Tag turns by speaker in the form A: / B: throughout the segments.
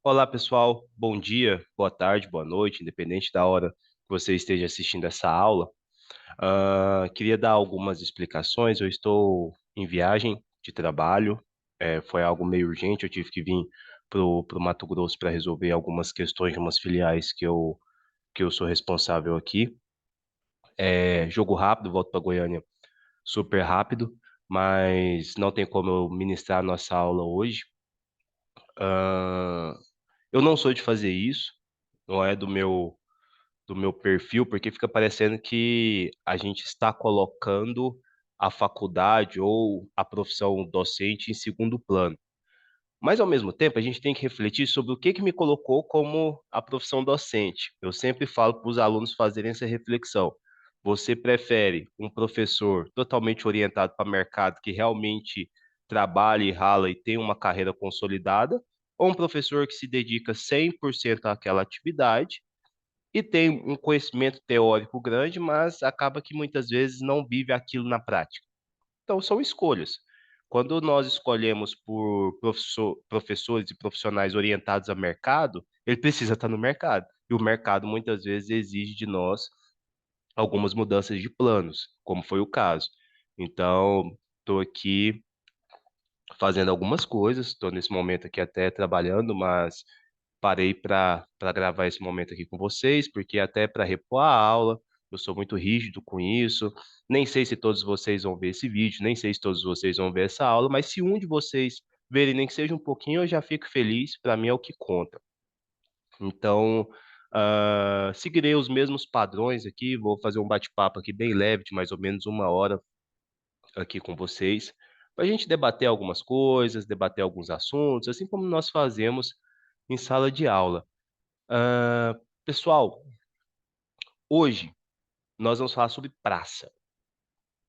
A: Olá, pessoal. Bom dia, boa tarde, boa noite, independente da hora que você esteja assistindo essa aula. Queria dar algumas explicações. Eu estou em viagem de trabalho. Foi algo meio urgente. Eu tive que vir pro Mato Grosso para resolver algumas questões de umas filiais que eu sou responsável aqui. Jogo rápido, volto para Goiânia super rápido, mas não tem como eu ministrar a nossa aula hoje. Ah, eu não sou de fazer isso, não é do meu perfil, porque fica parecendo que a gente está colocando a faculdade ou a profissão docente em segundo plano. Mas, ao mesmo tempo, a gente tem que refletir sobre o que que me colocou como a profissão docente. Eu sempre falo para os alunos fazerem essa reflexão. Você prefere um professor totalmente orientado para o mercado, que realmente trabalha e rala e tem uma carreira consolidada, ou um professor que se dedica 100% àquela atividade e tem um conhecimento teórico grande, mas acaba que muitas vezes não vive aquilo na prática? Então, são escolhas. Quando nós escolhemos por professores e profissionais orientados a mercado, ele precisa estar no mercado. E o mercado muitas vezes exige de nós algumas mudanças de planos, como foi o caso. Então, estou aqui fazendo algumas coisas, estou nesse momento aqui até trabalhando, mas parei para gravar esse momento aqui com vocês, porque até para repor a aula, eu sou muito rígido com isso. Nem sei se todos vocês vão ver esse vídeo, nem sei se todos vocês vão ver essa aula, mas se um de vocês verem nem que seja um pouquinho, eu já fico feliz, para mim é o que conta. Então, seguirei os mesmos padrões aqui, vou fazer um bate-papo aqui bem leve, de mais ou menos uma hora aqui com vocês, para a gente debater algumas coisas, debater alguns assuntos, assim como nós fazemos em sala de aula. Pessoal, hoje nós vamos falar sobre praça.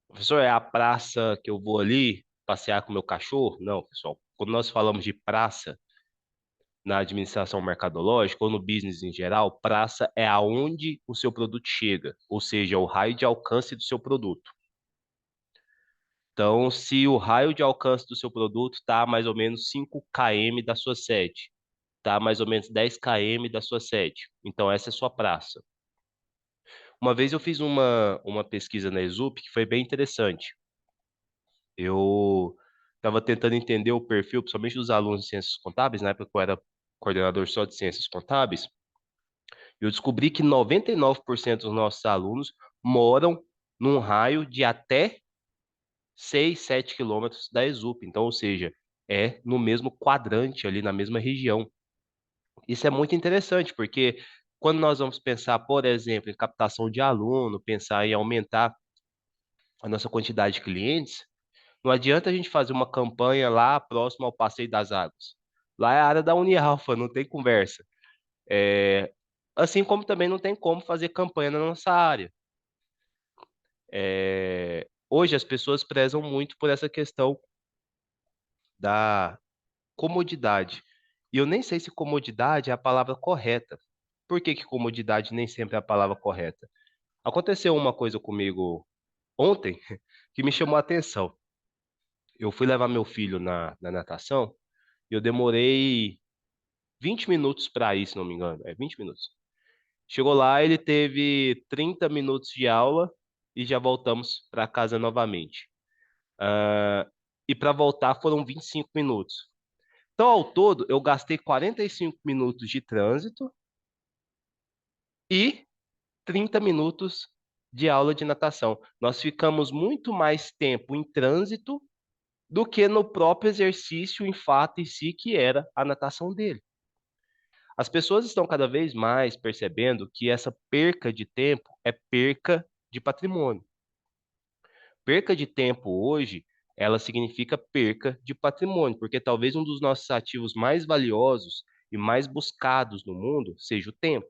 A: Professor, é a praça que eu vou ali passear com meu cachorro? Não, pessoal. Quando nós falamos de praça na administração mercadológica ou no business em geral, praça é aonde o seu produto chega, ou seja, o raio de alcance do seu produto. Então, se o raio de alcance do seu produto está a mais ou menos 5 km da sua sede, está a mais ou menos 10 km da sua sede, então essa é a sua praça. Uma vez eu fiz uma pesquisa na Exup que foi bem interessante. Eu estava tentando entender o perfil, principalmente dos alunos de ciências contábeis, na época que eu era coordenador só de ciências contábeis, e eu descobri que 99% dos nossos alunos moram num raio de até 6, 7 quilômetros da Exup. Então, ou seja, é no mesmo quadrante ali, na mesma região. Isso é muito interessante, porque quando nós vamos pensar, por exemplo, em captação de aluno, pensar em aumentar a nossa quantidade de clientes, não adianta a gente fazer uma campanha lá próximo ao Passeio das Águas. Lá é a área da Unialfa, não tem conversa. É, assim como também não tem como fazer campanha na nossa área. Hoje as pessoas prezam muito por essa questão da comodidade. E eu nem sei se comodidade é a palavra correta. Por que que comodidade nem sempre é a palavra correta? Aconteceu uma coisa comigo ontem que me chamou a atenção. Eu fui levar meu filho na natação e eu demorei 20 minutos para ir, se não me engano. 20 minutos. Chegou lá, ele teve 30 minutos de aula e já voltamos para casa novamente. Ah, e para voltar foram 25 minutos. Então, ao todo, eu gastei 45 minutos de trânsito e 30 minutos de aula de natação. Nós ficamos muito mais tempo em trânsito do que no próprio exercício em fato em si, que era a natação dele. As pessoas estão cada vez mais percebendo que essa perca de tempo é perca de patrimônio. Perca de tempo hoje, ela significa perca de patrimônio, porque talvez um dos nossos ativos mais valiosos e mais buscados no mundo seja o tempo.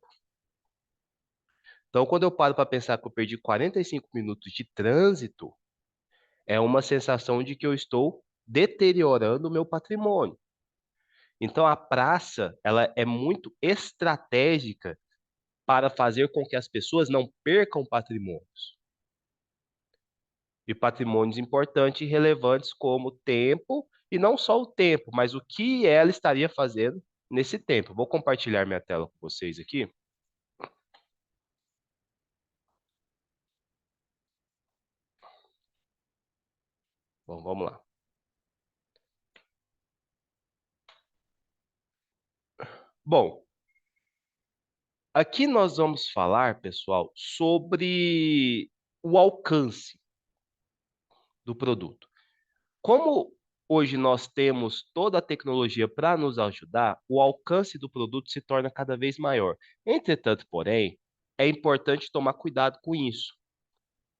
A: Então, quando eu paro para pensar que eu perdi 45 minutos de trânsito, é uma sensação de que eu estou deteriorando o meu patrimônio. Então, a praça, ela é muito estratégica para fazer com que as pessoas não percam patrimônios. E patrimônios importantes e relevantes como tempo, e não só o tempo, mas o que ela estaria fazendo nesse tempo. Vou compartilhar minha tela com vocês aqui. Bom, vamos lá. Bom, aqui nós vamos falar, pessoal, sobre o alcance do produto. Como hoje nós temos toda a tecnologia para nos ajudar, o alcance do produto se torna cada vez maior. Entretanto, porém, é importante tomar cuidado com isso.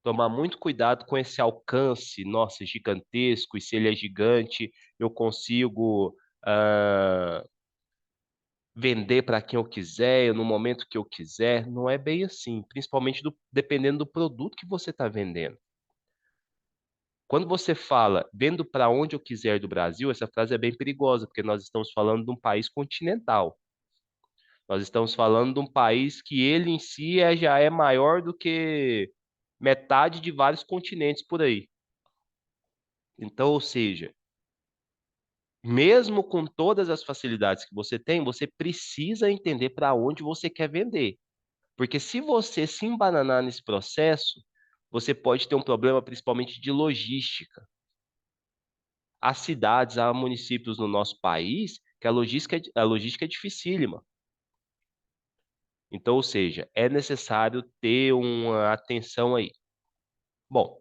A: Tomar muito cuidado com esse alcance, nossa, gigantesco, e se ele é gigante, eu consigo vender para quem eu quiser, no momento que eu quiser. Não é bem assim, principalmente dependendo do produto que você está vendendo. Quando você fala vendo para onde eu quiser do Brasil, essa frase é bem perigosa, porque nós estamos falando de um país continental. Nós estamos falando de um país que ele em si já é maior do que metade de vários continentes por aí. Então, ou seja, mesmo com todas as facilidades que você tem, você precisa entender para onde você quer vender. Porque se você se embananar nesse processo, você pode ter um problema principalmente de logística. Há cidades, há municípios no nosso país que a logística é dificílima. Então, ou seja, é necessário ter uma atenção aí. Bom,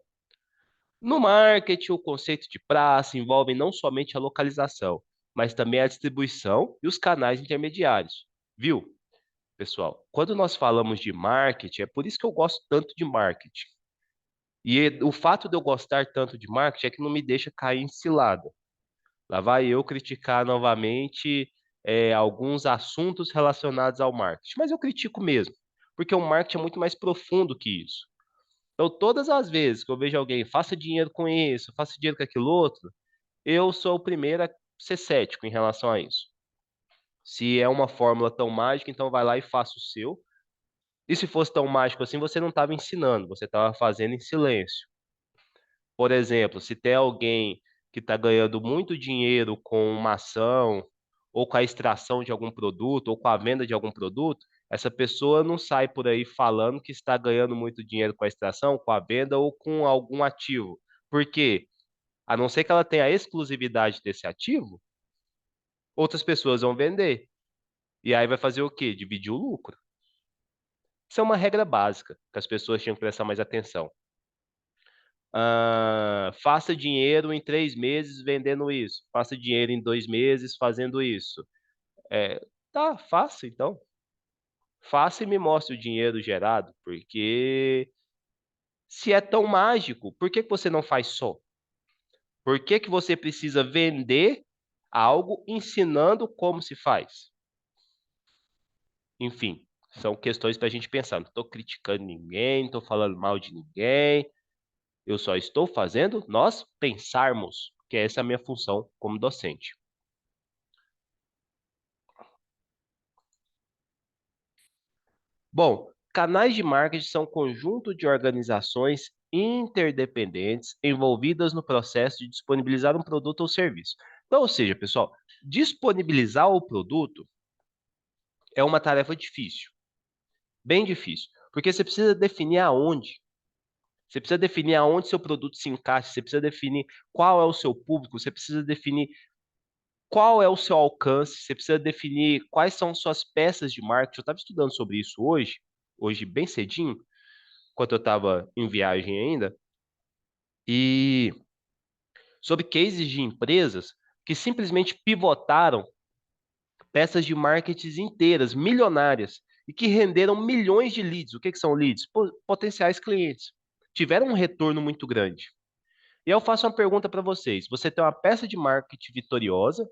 A: no marketing, o conceito de praça envolve não somente a localização, mas também a distribuição e os canais intermediários. Viu, pessoal? Quando nós falamos de marketing, é por isso que eu gosto tanto de marketing. E o fato de eu gostar tanto de marketing é que não me deixa cair em cilada. Lá vai eu criticar novamente alguns assuntos relacionados ao marketing. Mas eu critico mesmo, porque o marketing é muito mais profundo que isso. Então, todas as vezes que eu vejo alguém, faça dinheiro com isso, faça dinheiro com aquilo outro, eu sou o primeiro a ser cético em relação a isso. Se é uma fórmula tão mágica, então vai lá e faça o seu. E se fosse tão mágico assim, você não estava ensinando, você estava fazendo em silêncio. Por exemplo, se tem alguém que está ganhando muito dinheiro com uma ação, ou com a extração de algum produto, ou com a venda de algum produto, essa pessoa não sai por aí falando que está ganhando muito dinheiro com a extração, com a venda ou com algum ativo. Por quê? A não ser que ela tenha a exclusividade desse ativo, outras pessoas vão vender. E aí vai fazer o quê? Dividir o lucro. Isso é uma regra básica que as pessoas tinham que prestar mais atenção. Faça dinheiro em 3 meses vendendo isso. Faça dinheiro em 2 meses fazendo isso. É, tá, faça então. Faça e me mostre o dinheiro gerado, porque se é tão mágico, por que que você não faz só? Por que que você precisa vender algo ensinando como se faz? Enfim, são questões para a gente pensar. Não estou criticando ninguém, não estou falando mal de ninguém. Eu só estou fazendo nós pensarmos, que essa é a minha função como docente. Bom, canais de marketing são um conjunto de organizações interdependentes envolvidas no processo de disponibilizar um produto ou serviço. Então, ou seja, pessoal, disponibilizar o produto é uma tarefa difícil, bem difícil, porque você precisa definir aonde. Você precisa definir aonde seu produto se encaixa, você precisa definir qual é o seu público, você precisa definir qual é o seu alcance, você precisa definir quais são suas peças de marketing. Eu estava estudando sobre isso hoje bem cedinho, enquanto eu estava em viagem ainda, e sobre cases de empresas que simplesmente pivotaram peças de marketing inteiras, milionárias, e que renderam milhões de leads. O que que são leads? Potenciais clientes. Tiveram um retorno muito grande. E eu faço uma pergunta para vocês: você tem uma peça de marketing vitoriosa,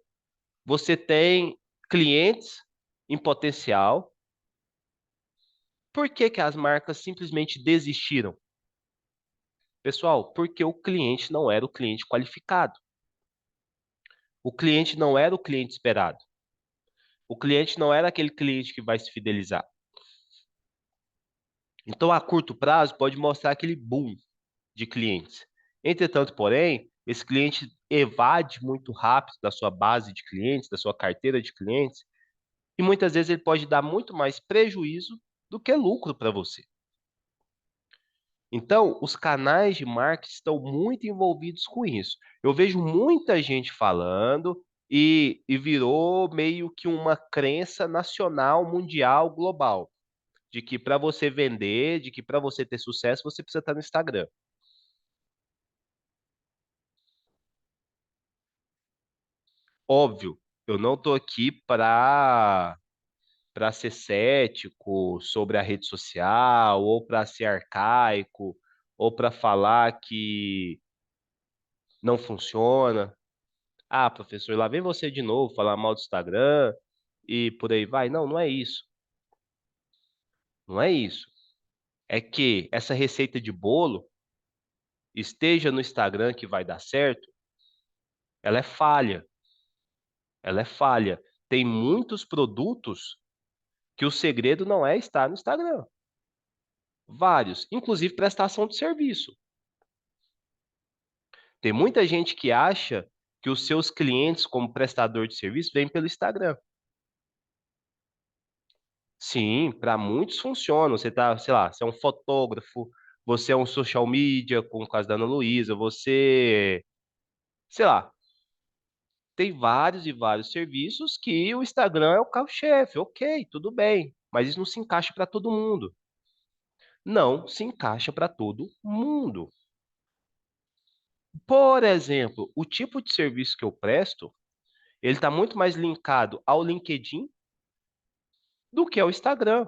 A: você tem clientes em potencial, por que que as marcas simplesmente desistiram? Pessoal, porque o cliente não era o cliente qualificado. O cliente não era o cliente esperado. O cliente não era aquele cliente que vai se fidelizar. Então, a curto prazo, pode mostrar aquele boom de clientes. Entretanto, porém, esse cliente evade muito rápido da sua base de clientes, da sua carteira de clientes, E muitas vezes ele pode dar muito mais prejuízo do que lucro para você. Então, os canais de marketing estão muito envolvidos com isso. Eu vejo muita gente falando e virou meio que uma crença nacional, mundial, global, de que para você vender, de que para você ter sucesso, você precisa estar no Instagram. Óbvio, eu não estou aqui para ser cético sobre a rede social, ou para ser arcaico, ou para falar que não funciona. Ah, professor, lá vem você de novo falar mal do Instagram e por aí vai. Não, não é isso. Não é isso. É que essa receita de bolo esteja no Instagram que vai dar certo, ela é falha. Ela é falha. Tem muitos produtos que o segredo não é estar no Instagram. Vários, inclusive prestação de serviço. Tem muita gente que acha que os seus clientes, como prestador de serviço, vêm pelo Instagram. Sim, para muitos funciona. Você tá, sei lá, você é um fotógrafo, você é um social media, como o caso da Ana Luísa, você, sei lá, tem vários e vários serviços que o Instagram é o carro-chefe. Ok, tudo bem, mas isso não se encaixa para todo mundo. Não se encaixa para todo mundo. Por exemplo, o tipo de serviço que eu presto, ele está muito mais linkado ao LinkedIn do que ao Instagram.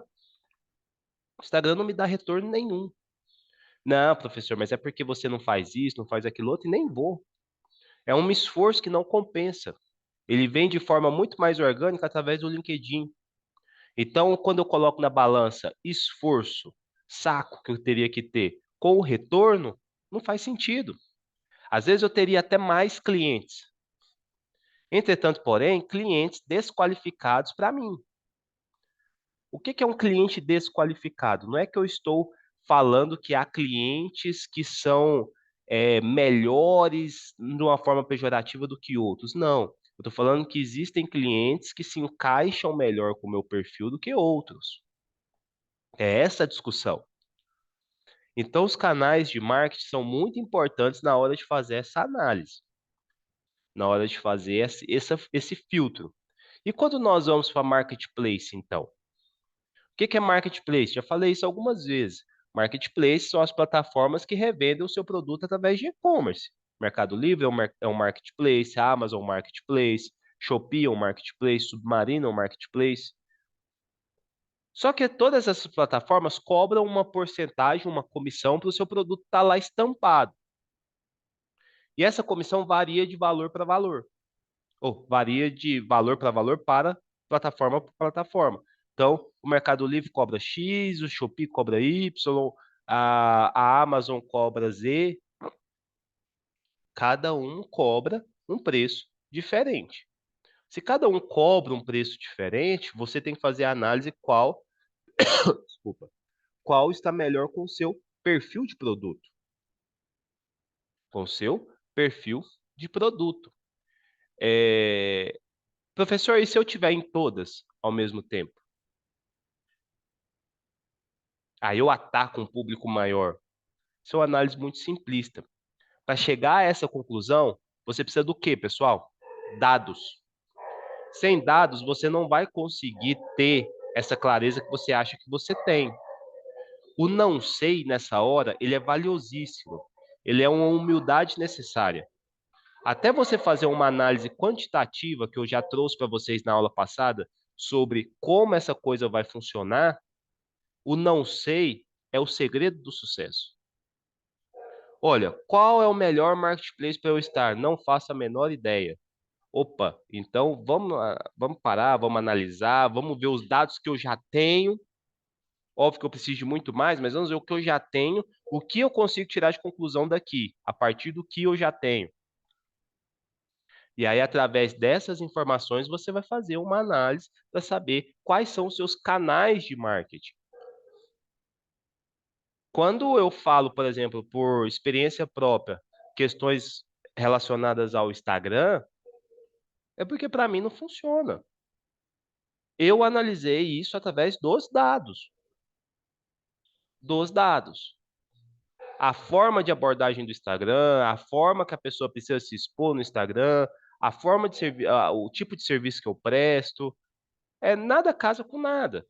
A: O Instagram não me dá retorno nenhum. Não, professor, mas é porque você não faz isso, não faz aquilo outro, e nem vou. É um esforço que não compensa. Ele vem de forma muito mais orgânica através do LinkedIn. Então, quando eu coloco na balança esforço, saco que eu teria que ter com o retorno, não faz sentido. Às vezes eu teria até mais clientes. Entretanto, porém, clientes desqualificados para mim. O que que é um cliente desqualificado? Não é que eu estou falando que há clientes que são melhores de uma forma pejorativa do que outros. Não. Eu estou falando que existem clientes que se encaixam melhor com o meu perfil do que outros. É essa a discussão. Então, os canais de marketing são muito importantes na hora de fazer essa análise, na hora de fazer esse filtro. E quando nós vamos para marketplace, então? O que que é marketplace? Já falei isso algumas vezes. Marketplace são as plataformas que revendem o seu produto através de e-commerce. Mercado Livre é um marketplace, Amazon é um marketplace, Shopee é um marketplace, Submarino é um marketplace. Só que todas essas plataformas cobram uma porcentagem, uma comissão para o seu produto estar lá estampado. E essa comissão varia de valor para valor, ou varia de valor para plataforma para plataforma. Então, o Mercado Livre cobra X, o Shopee cobra Y, a Amazon cobra Z, cada um cobra um preço diferente. Se cada um cobra um preço diferente, você tem que fazer a análise desculpa, qual está melhor com o seu perfil de produto, com o seu perfil de produto. É, Professor, e se eu tiver em todas ao mesmo tempo? Aí eu ataco um público maior. Isso é uma análise muito simplista. Para chegar a essa conclusão, você precisa do quê, pessoal? Dados. Sem dados, você não vai conseguir ter essa clareza que você acha que você tem. O não sei nessa hora, ele é valiosíssimo. Ele é uma humildade necessária. Até você fazer uma análise quantitativa, que eu já trouxe para vocês na aula passada, sobre como essa coisa vai funcionar, o não sei é o segredo do sucesso. Olha, qual é o melhor marketplace para eu estar? Não faço a menor ideia. Opa, então vamos parar, vamos analisar, vamos ver os dados que eu já tenho. Óbvio que eu preciso de muito mais, mas vamos ver o que eu já tenho, o que eu consigo tirar de conclusão daqui, a partir do que eu já tenho. E aí, através dessas informações, você vai fazer uma análise para saber quais são os seus canais de marketing. Quando eu falo, por exemplo, por experiência própria, questões relacionadas ao Instagram, é porque para mim não funciona. Eu analisei isso através dos dados. Dos dados. A forma de abordagem do Instagram, a forma que a pessoa precisa se expor no Instagram, a forma de servir, o tipo de serviço que eu presto, nada casa com nada.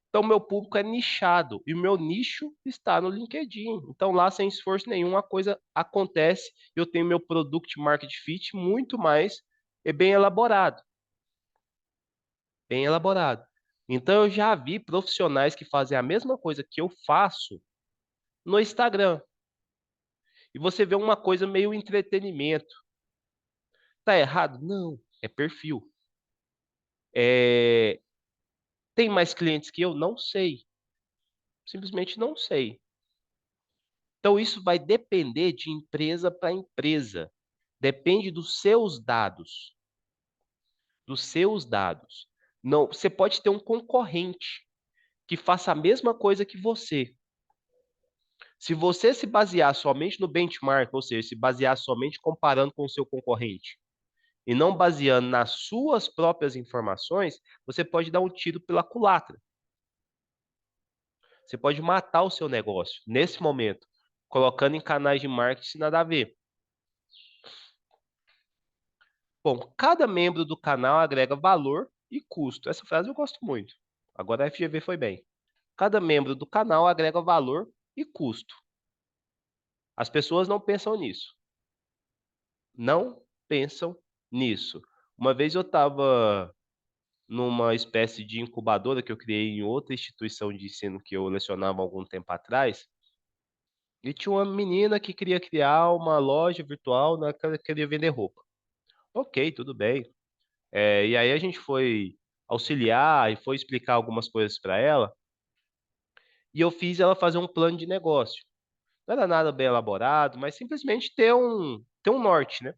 A: Então, meu público é nichado e o meu nicho está no LinkedIn. Então, lá, sem esforço nenhum, a coisa acontece. Eu tenho meu Product Market Fit muito mais bem elaborado. Bem elaborado. Então, eu já vi profissionais que fazem a mesma coisa que eu faço no Instagram. E você vê uma coisa meio entretenimento. Tá errado? Não, é perfil. É... Tem mais clientes que eu? Não sei. Simplesmente não sei. Então, isso vai depender de empresa para empresa. Depende dos seus dados. Dos seus dados. Não, você pode ter um concorrente que faça a mesma coisa que você. Se você se basear somente no benchmark, ou seja, se basear somente comparando com o seu concorrente, e não baseando nas suas próprias informações, você pode dar um tiro pela culatra. Você pode matar o seu negócio nesse momento, colocando em canais de marketing nada a ver. Bom, cada membro do canal agrega valor e custo. Essa frase eu gosto muito. Agora a FGV foi bem. Cada membro do canal agrega valor e custo. As pessoas não pensam nisso. Não pensam nisso. Uma vez eu estava numa espécie de incubadora que eu criei em outra instituição de ensino que eu lecionava há algum tempo atrás, e tinha uma menina que queria criar uma loja virtual, né, que ela queria vender roupa. Ok, tudo bem. E aí a gente foi auxiliar e foi explicar algumas coisas para ela, e eu fiz ela fazer um plano de negócio. Não era nada bem elaborado, mas simplesmente ter um norte, né?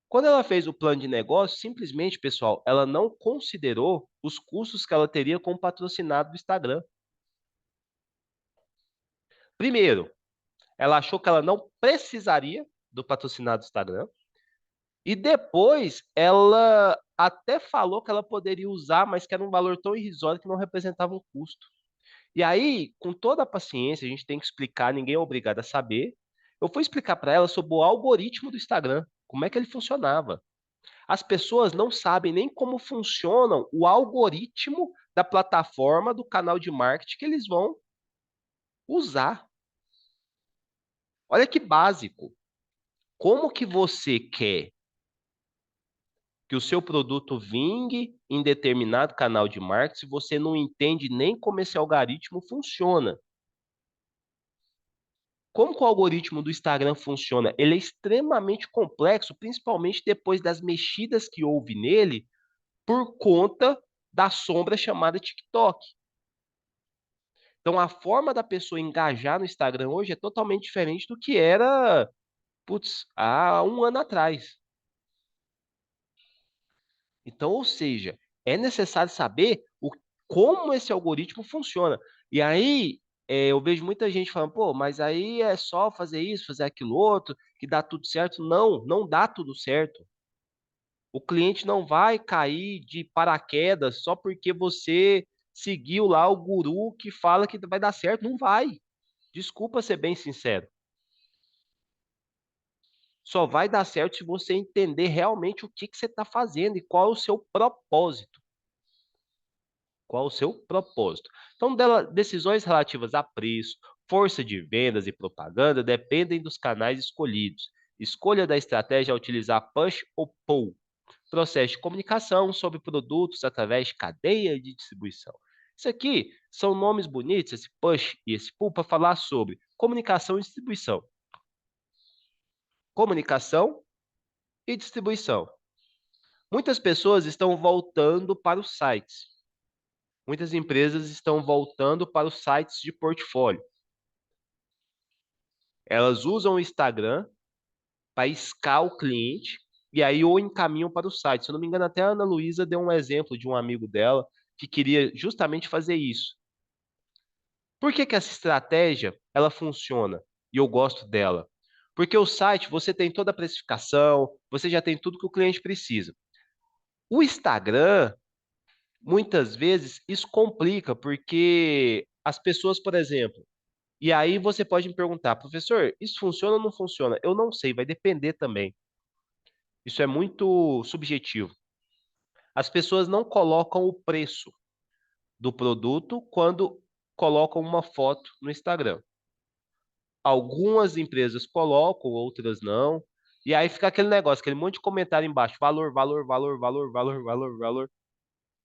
A: Quando ela fez o plano de negócio, simplesmente, pessoal, ela não considerou os custos que ela teria com o patrocinado do Instagram. Primeiro, ela achou que ela não precisaria do patrocinado do Instagram. E depois, ela até falou que ela poderia usar, mas que era um valor tão irrisório que não representava um custo. E aí, com toda a paciência, a gente tem que explicar, ninguém é obrigado a saber. Eu fui explicar para ela sobre o algoritmo do Instagram, como é que ele funcionava. As pessoas não sabem nem como funcionam o algoritmo da plataforma, do canal de marketing que eles vão usar. Olha que básico. Como que você quer que o seu produto vingue em determinado canal de marketing se você não entende nem como esse algoritmo funciona? Como que o algoritmo do Instagram funciona? Ele é extremamente complexo, principalmente depois das mexidas que houve nele por conta da sombra chamada TikTok. Então, a forma da pessoa engajar no Instagram hoje é totalmente diferente do que era, putz, há um ano atrás. Então, ou seja, é necessário saber como esse algoritmo funciona. E aí, eu vejo muita gente falando, pô, mas aí é só fazer isso, fazer aquilo outro, que dá tudo certo. Não, não dá tudo certo. O cliente não vai cair de paraquedas só porque você seguiu lá o guru que fala que vai dar certo. Não vai. Desculpa ser bem sincero. Só vai dar certo se você entender realmente o que você está fazendo e qual é o seu propósito. Qual o seu propósito? Então, decisões relativas a preço, força de vendas e propaganda dependem dos canais escolhidos. Escolha da estratégia a utilizar push ou pull. Processo de comunicação sobre produtos através de cadeia de distribuição. Isso aqui são nomes bonitos, esse push e esse pull, para falar sobre comunicação e distribuição. Comunicação e distribuição. Muitas pessoas estão voltando para os sites. Muitas empresas estão voltando para os sites de portfólio. Elas usam o Instagram para iscar o cliente e aí ou encaminham para o site. Se eu não me engano, até a Ana Luísa deu um exemplo de um amigo dela que queria justamente fazer isso. Por que que essa estratégia ela funciona e eu gosto dela? Porque o site você tem toda a precificação, você já tem tudo que o cliente precisa. O Instagram, muitas vezes, isso complica, porque as pessoas, por exemplo, e aí você pode me perguntar, professor, isso funciona ou não funciona? Eu não sei, vai depender também. Isso é muito subjetivo. As pessoas não colocam o preço do produto quando colocam uma foto no Instagram. Algumas empresas colocam, outras não. E aí fica aquele negócio, aquele monte de comentário embaixo, valor, valor, valor, valor, valor, valor, valor.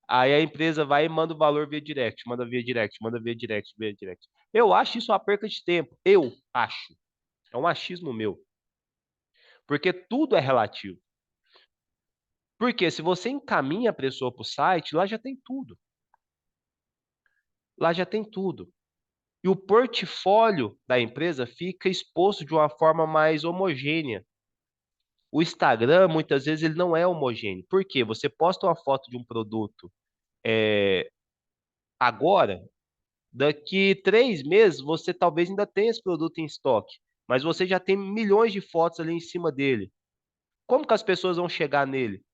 A: Aí a empresa vai e manda o valor via direct, manda via direct, manda via direct, via direct. Eu acho isso uma perca de tempo. Eu acho. É um achismo meu. Porque tudo é relativo. Porque se você encaminha a pessoa para o site, lá já tem tudo. Lá já tem tudo. E o portfólio da empresa fica exposto de uma forma mais homogênea. O Instagram, muitas vezes, ele não é homogêneo. Por quê? Você posta uma foto de um produto é, agora, daqui 3 meses, você talvez ainda tenha esse produto em estoque, mas você já tem milhões de fotos ali em cima dele. Como que as pessoas vão chegar nele?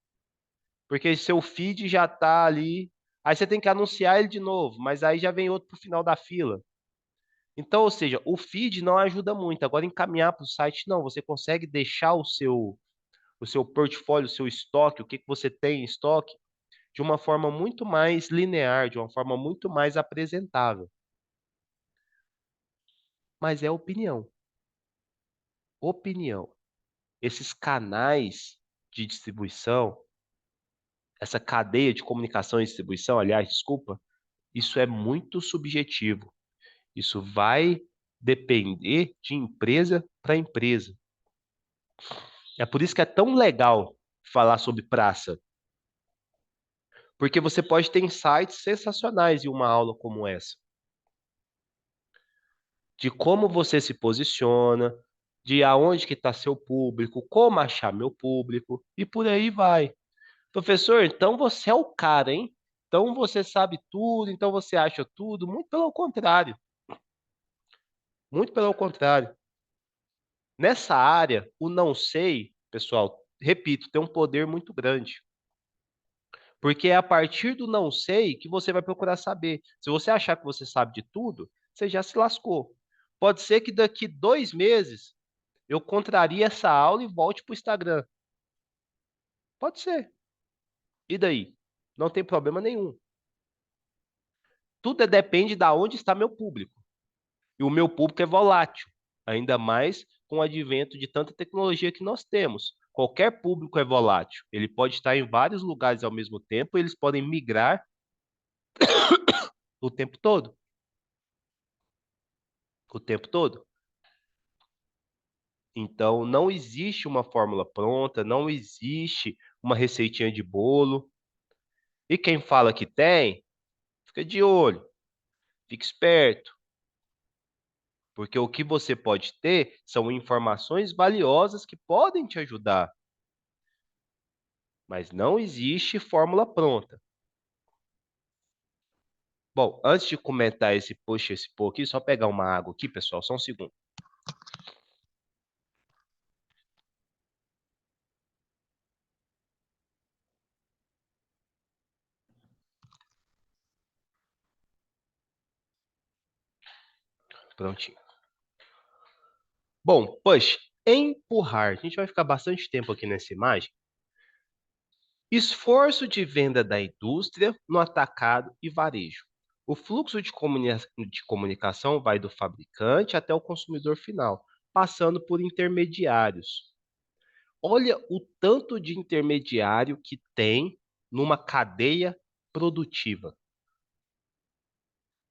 A: Porque seu feed já está ali, aí você tem que anunciar ele de novo, mas aí já vem outro para o final da fila. Então, ou seja, o feed não ajuda muito. Agora, encaminhar para o site, não. Você consegue deixar o seu portfólio, o seu estoque, o que que você tem em estoque, de uma forma muito mais linear, de uma forma muito mais apresentável. Mas é opinião. Opinião. Esses canais de distribuição, essa cadeia de comunicação e distribuição, aliás, desculpa, isso é muito subjetivo. Isso vai depender de empresa para empresa. É por isso que é tão legal falar sobre praça, porque você pode ter insights sensacionais em uma aula como essa, de como você se posiciona, de aonde que está seu público, como achar meu público e por aí vai. Professor, então você é o cara, hein? Então você sabe tudo, então você acha tudo. Muito pelo contrário. Muito pelo contrário. Nessa área, o não sei, pessoal, repito, tem um poder muito grande. Porque é a partir do não sei que você vai procurar saber. Se você achar que você sabe de tudo, você já se lascou. Pode ser que daqui 2 meses eu contrarie essa aula e volte para o Instagram. Pode ser. E daí? Não tem problema nenhum. Tudo depende de onde está meu público. E o meu público é volátil, ainda mais com o advento de tanta tecnologia que nós temos. Qualquer público é volátil. Ele pode estar em vários lugares ao mesmo tempo, e eles podem migrar o tempo todo. O tempo todo. Então, não existe uma fórmula pronta, não existe uma receitinha de bolo. E quem fala que tem, fica de olho, fica esperto, porque o que você pode ter são informações valiosas que podem te ajudar, mas não existe fórmula pronta. Bom, antes de comentar esse push, esse pô aqui, só pegar uma água aqui, pessoal, só um segundo. Prontinho. Bom, push, empurrar. A gente vai ficar bastante tempo aqui nessa imagem. Esforço de venda da indústria no atacado e varejo. O fluxo de comunicação vai do fabricante até o consumidor final, passando por intermediários. Olha o tanto de intermediário que tem numa cadeia produtiva.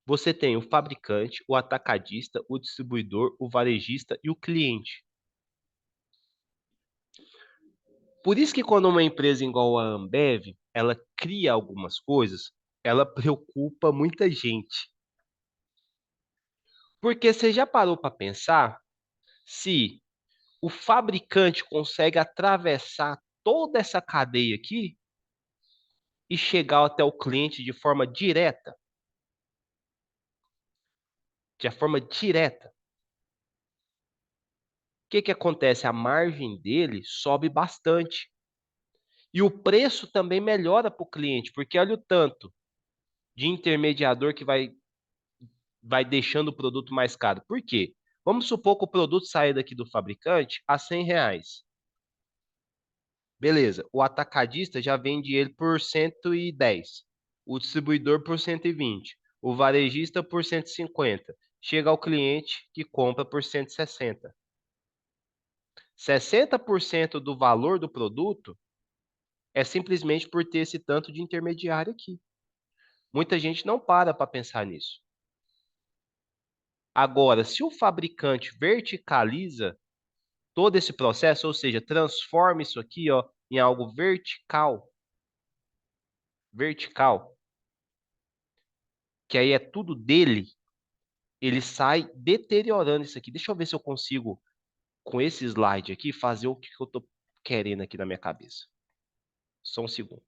A: Você tem o fabricante, o atacadista, o distribuidor, o varejista e o cliente. Por isso que quando uma empresa igual a Ambev, ela cria algumas coisas, ela preocupa muita gente. Porque você já parou para pensar se o fabricante consegue atravessar toda essa cadeia aqui e chegar até o cliente de forma direta? De forma direta. O que que acontece? A margem dele sobe bastante. E o preço também melhora para o cliente, porque olha o tanto de intermediador que vai deixando o produto mais caro. Por quê? Vamos supor que o produto saia daqui do fabricante a R$ 100. Beleza, o atacadista já vende ele por 110, o distribuidor por 120, o varejista por 150. Chega ao cliente que compra por 160. 60% do valor do produto é simplesmente por ter esse tanto de intermediário aqui. Muita gente não para pensar nisso. Agora, se o fabricante verticaliza todo esse processo, ou seja, transforma isso aqui, ó, em algo vertical, que aí é tudo dele, ele sai deteriorando isso aqui. Deixa eu ver se eu consigo, com esse slide aqui, fazer o que eu tô querendo aqui na minha cabeça. Só um segundo.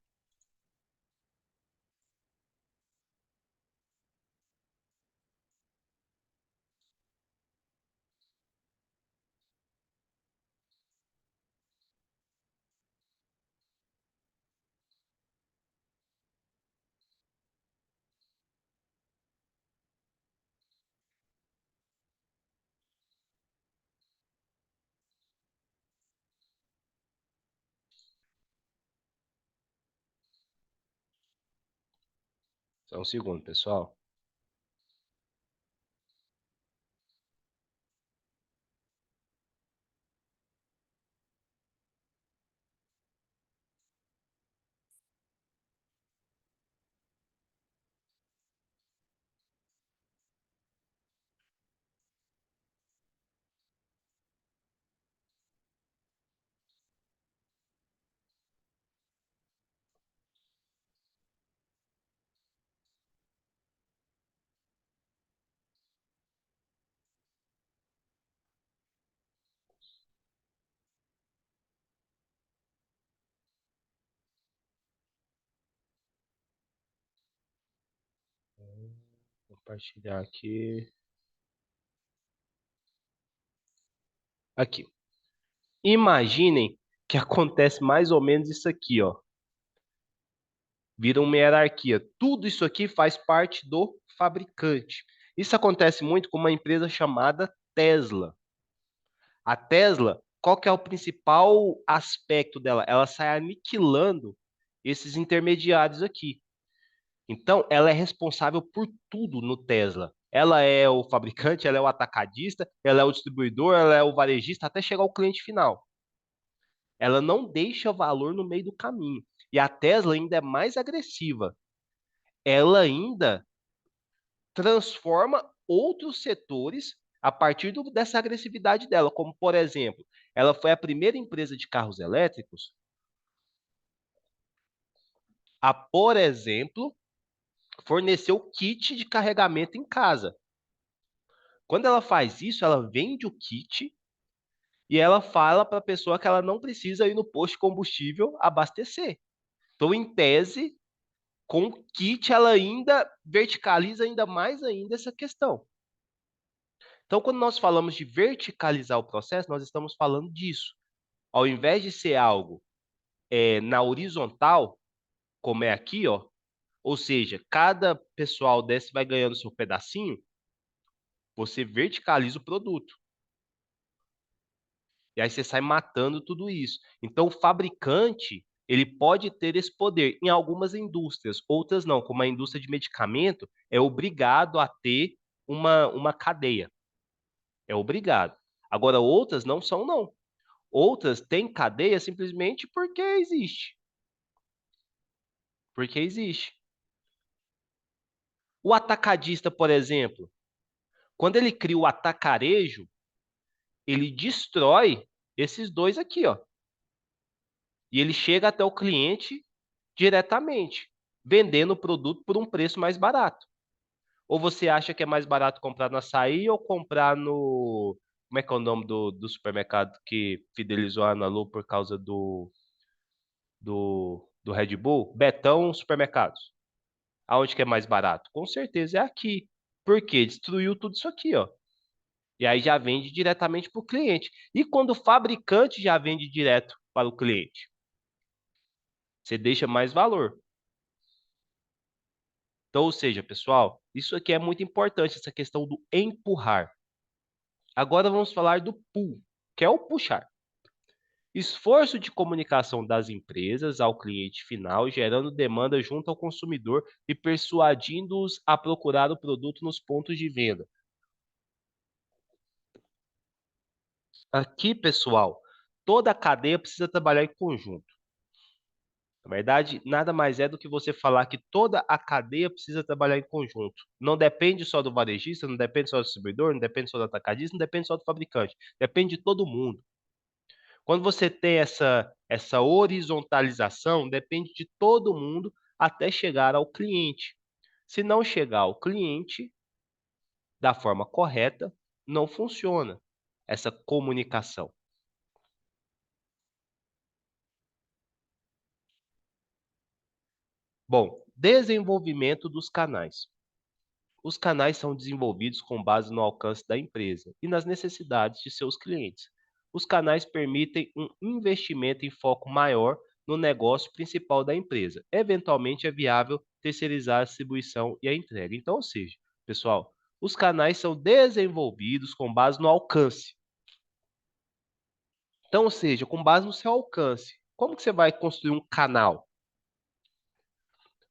A: Só um segundo, pessoal. Vou compartilhar aqui. Aqui. Imaginem que acontece mais ou menos isso aqui, ó. Vira uma hierarquia. Tudo isso aqui faz parte do fabricante. Isso acontece muito com uma empresa chamada Tesla. A Tesla, qual que é o principal aspecto dela? Ela sai aniquilando esses intermediários aqui. Então, ela é responsável por tudo no Tesla. Ela é o fabricante, ela é o atacadista, ela é o distribuidor, ela é o varejista, até chegar ao cliente final. Ela não deixa valor no meio do caminho. E a Tesla ainda é mais agressiva. Ela ainda transforma outros setores a partir dessa agressividade dela, como por exemplo, ela foi a primeira empresa de carros elétricos a, por exemplo, fornecer o kit de carregamento em casa. Quando ela faz isso, ela vende o kit e ela fala para a pessoa que ela não precisa ir no posto de combustível abastecer. Então, em tese, com o kit ela ainda verticaliza ainda mais ainda essa questão. Então, quando nós falamos de verticalizar o processo, nós estamos falando disso. Ao invés de ser algo na horizontal, como é aqui, ó, ou seja, cada pessoal desse vai ganhando seu pedacinho, você verticaliza o produto. E aí você sai matando tudo isso. Então, o fabricante, ele pode ter esse poder em algumas indústrias, outras não, como a indústria de medicamento, é obrigado a ter uma cadeia. É obrigado. Agora, outras não são, não. Outras têm cadeia simplesmente porque existe. Porque existe. O atacadista, por exemplo, quando ele cria o atacarejo, ele destrói esses dois aqui, ó. E ele chega até o cliente diretamente, vendendo o produto por um preço mais barato. Ou você acha que é mais barato comprar no Açaí ou comprar no. Como é que é o nome do supermercado que fidelizou a Ana Lu por causa do Red Bull? Betão Supermercados. Aonde que é mais barato? Com certeza é aqui. Por quê? Destruiu tudo isso aqui, ó. E aí já vende diretamente para o cliente. E quando o fabricante já vende direto para o cliente? Você deixa mais valor. Então, ou seja, pessoal, isso aqui é muito importante, essa questão do empurrar. Agora vamos falar do pull, que é o puxar. Esforço de comunicação das empresas ao cliente final, gerando demanda junto ao consumidor e persuadindo-os a procurar o produto nos pontos de venda. Aqui, pessoal, toda a cadeia precisa trabalhar em conjunto. Na verdade, nada mais é do que você falar que toda a cadeia precisa trabalhar em conjunto. Não depende só do varejista, não depende só do distribuidor, não depende só do atacadista, não depende só do fabricante. Depende de todo mundo. Quando você tem essa horizontalização, depende de todo mundo até chegar ao cliente. Se não chegar ao cliente da forma correta, não funciona essa comunicação. Bom, desenvolvimento dos canais. Os canais são desenvolvidos com base no alcance da empresa e nas necessidades de seus clientes. Os canais permitem um investimento em foco maior no negócio principal da empresa. Eventualmente, é viável terceirizar a distribuição e a entrega. Então, ou seja, pessoal, os canais são desenvolvidos com base no alcance. Então, ou seja, com base no seu alcance. Como que você vai construir um canal?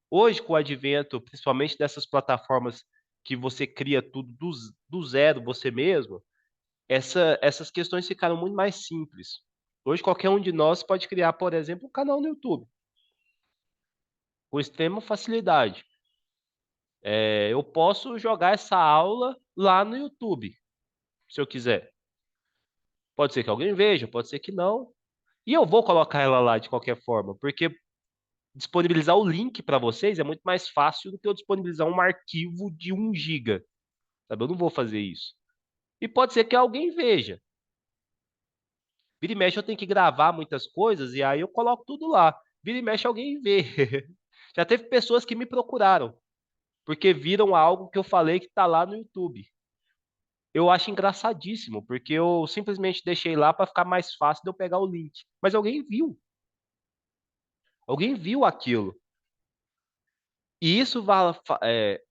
A: Hoje, com o advento, principalmente dessas plataformas que você cria tudo do zero você mesmo, essas questões ficaram muito mais simples. Hoje, qualquer um de nós pode criar, por exemplo, um canal no YouTube, com extrema facilidade. Eu posso jogar essa aula lá no YouTube, se eu quiser. Pode ser que alguém veja, pode ser que não. E eu vou colocar ela lá de qualquer forma, porque disponibilizar o link para vocês é muito mais fácil do que eu disponibilizar um arquivo de 1 GB. Sabe? Eu não vou fazer isso. E pode ser que alguém veja. Vira e mexe eu tenho que gravar muitas coisas e aí eu coloco tudo lá. Vira e mexe alguém vê. Já teve pessoas que me procuraram, porque viram algo que eu falei que tá lá no YouTube. Eu acho engraçadíssimo, porque eu simplesmente deixei lá para ficar mais fácil de eu pegar o link. Mas alguém viu. Alguém viu aquilo. E isso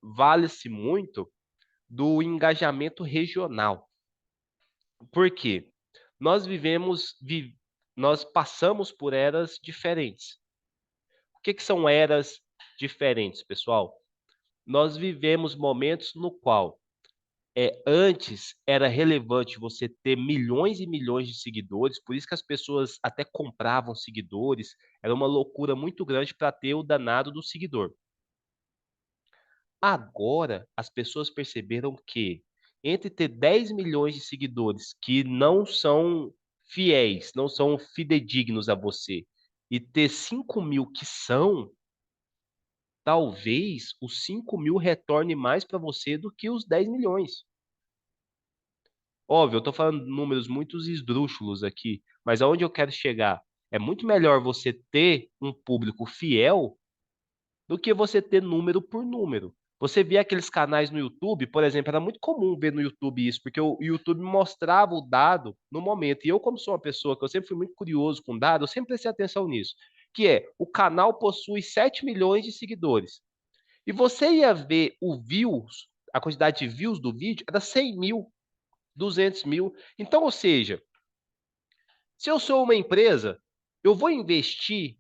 A: vale-se muito do engajamento regional. Por quê? Nós vivemos, nós passamos por eras diferentes. O que que são eras diferentes, pessoal? Nós vivemos momentos no qual antes era relevante você ter milhões e milhões de seguidores, por isso que as pessoas até compravam seguidores, era uma loucura muito grande para ter o danado do seguidor. Agora, as pessoas perceberam que entre ter 10 milhões de seguidores que não são fiéis, não são fidedignos a você, e ter 5 mil que são, talvez os 5 mil retorne mais para você do que os 10 milhões. Óbvio, eu estou falando de números muito esdrúxulos aqui, mas aonde eu quero chegar? É muito melhor você ter um público fiel do que você ter número por número. Você vê aqueles canais no YouTube, por exemplo, era muito comum ver no YouTube isso, porque o YouTube mostrava o dado no momento. E eu, como sou uma pessoa que eu sempre fui muito curioso com dados, eu sempre prestei atenção nisso. Que é, o canal possui 7 milhões de seguidores. E você ia ver o views, a quantidade de views do vídeo era 100 mil, 200 mil. Então, ou seja, se eu sou uma empresa, eu vou investir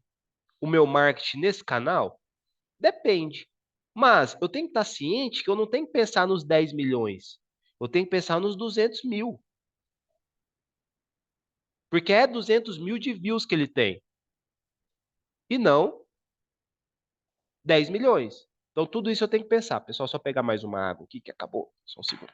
A: o meu marketing nesse canal? Depende. Mas eu tenho que estar ciente que eu não tenho que pensar nos 10 milhões. Eu tenho que pensar nos 200 mil. Porque é 200 mil de views que ele tem. E não 10 milhões. Então, tudo isso eu tenho que pensar. Pessoal, só pegar mais uma água aqui que acabou. Só um segundo.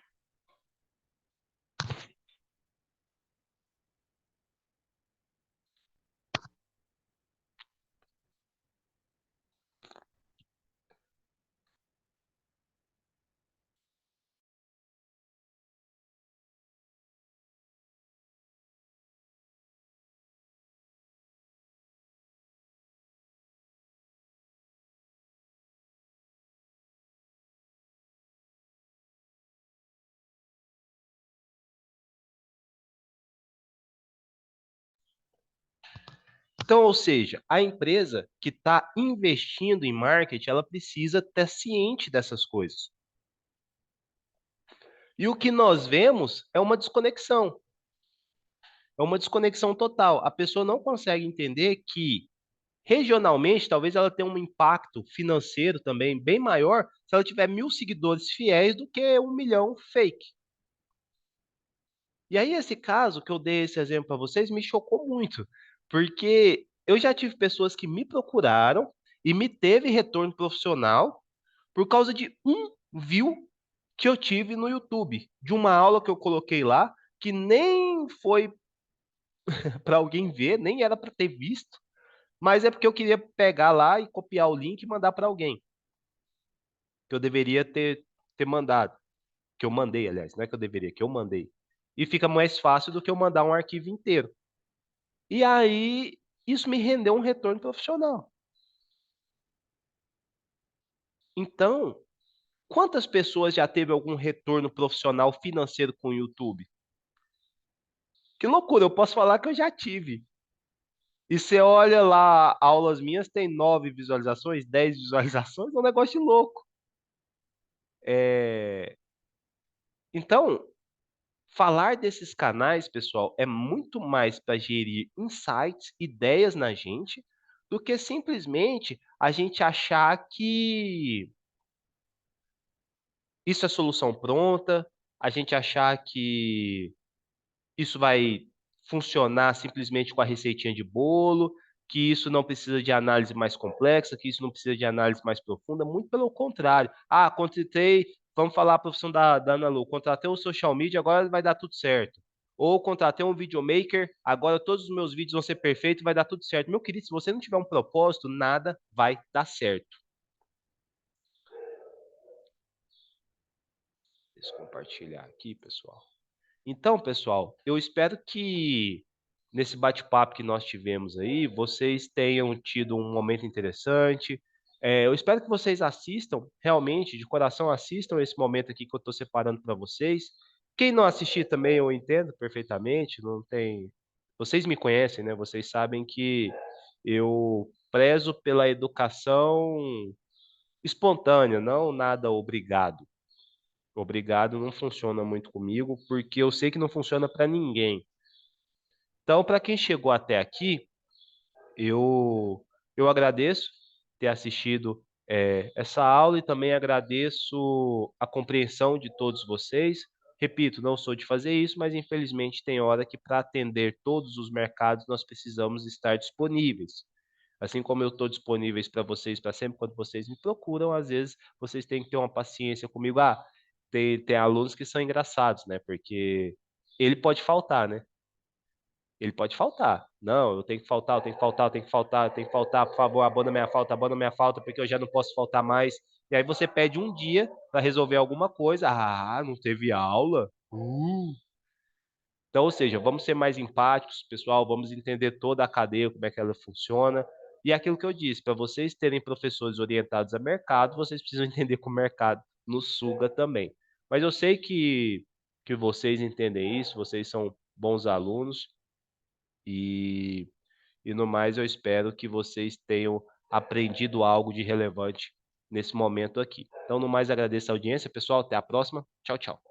A: Então, ou seja, a empresa que está investindo em marketing, ela precisa estar ciente dessas coisas. E o que nós vemos é uma desconexão total. A pessoa não consegue entender que regionalmente, talvez ela tenha um impacto financeiro também bem maior se ela tiver 1.000 seguidores fiéis do que 1 milhão fake. E aí, esse caso que eu dei esse exemplo para vocês me chocou muito, porque eu já tive pessoas que me procuraram e me teve retorno profissional por causa de um view que eu tive no YouTube, de uma aula que eu coloquei lá, que nem foi para alguém ver, nem era para ter visto, mas é porque eu queria pegar lá e copiar o link e mandar para alguém, que eu deveria ter mandado, que eu mandei, aliás, não é que eu deveria, que eu mandei. E fica mais fácil do que eu mandar um arquivo inteiro. E aí, isso me rendeu um retorno profissional. Então, quantas pessoas já teve algum retorno profissional financeiro com o YouTube? Que loucura, eu posso falar que eu já tive. E você olha lá, aulas minhas tem 9 visualizações, 10 visualizações, é um negócio de louco. É... Então, falar desses canais, pessoal, é muito mais para gerir insights, ideias na gente, do que simplesmente a gente achar que isso é solução pronta, a gente achar que isso vai funcionar simplesmente com a receitinha de bolo, que isso não precisa de análise mais complexa, que isso não precisa de análise mais profunda, muito pelo contrário. Ah, contratei, vamos falar a profissão da Ana Lu, contratei um social media, agora vai dar tudo certo. Ou contratei um videomaker, agora todos os meus vídeos vão ser perfeitos, vai dar tudo certo. Meu querido, se você não tiver um propósito, nada vai dar certo. Deixa eu compartilhar aqui, pessoal. Então, pessoal, eu espero que nesse bate-papo que nós tivemos aí, vocês tenham tido um momento interessante. Eu espero que vocês assistam, realmente, de coração, assistam esse momento aqui que eu estou separando para vocês. Quem não assistir também, eu entendo perfeitamente, não tem. Vocês me conhecem, né? Vocês sabem que eu prezo pela educação espontânea, não nada obrigado. Obrigado não funciona muito comigo, porque eu sei que não funciona para ninguém. Então, para quem chegou até aqui, eu agradeço ter assistido essa aula e também agradeço a compreensão de todos vocês. Repito, não sou de fazer isso, mas infelizmente tem hora que para atender todos os mercados nós precisamos estar disponíveis. Assim como eu estou disponíveis para vocês para sempre quando vocês me procuram, às vezes vocês têm que ter uma paciência comigo. Ah, tem alunos que são engraçados, né? Porque ele pode faltar, né? Ele pode faltar. Não, eu tenho que faltar, eu tenho que faltar, eu tenho que faltar, eu tenho que faltar, por favor, abona minha falta, porque eu já não posso faltar mais. E aí você pede um dia para resolver alguma coisa. Ah, não teve aula? Então, ou seja, vamos ser mais empáticos, pessoal, vamos entender toda a cadeia, como é que ela funciona. E é aquilo que eu disse, para vocês terem professores orientados a mercado, vocês precisam entender que o mercado nos suga também. Mas eu sei que vocês entendem isso, vocês são bons alunos e, e no mais eu espero que vocês tenham aprendido algo de relevante nesse momento aqui. Então, no mais, agradeço a audiência, pessoal. Até a próxima. Tchau, tchau.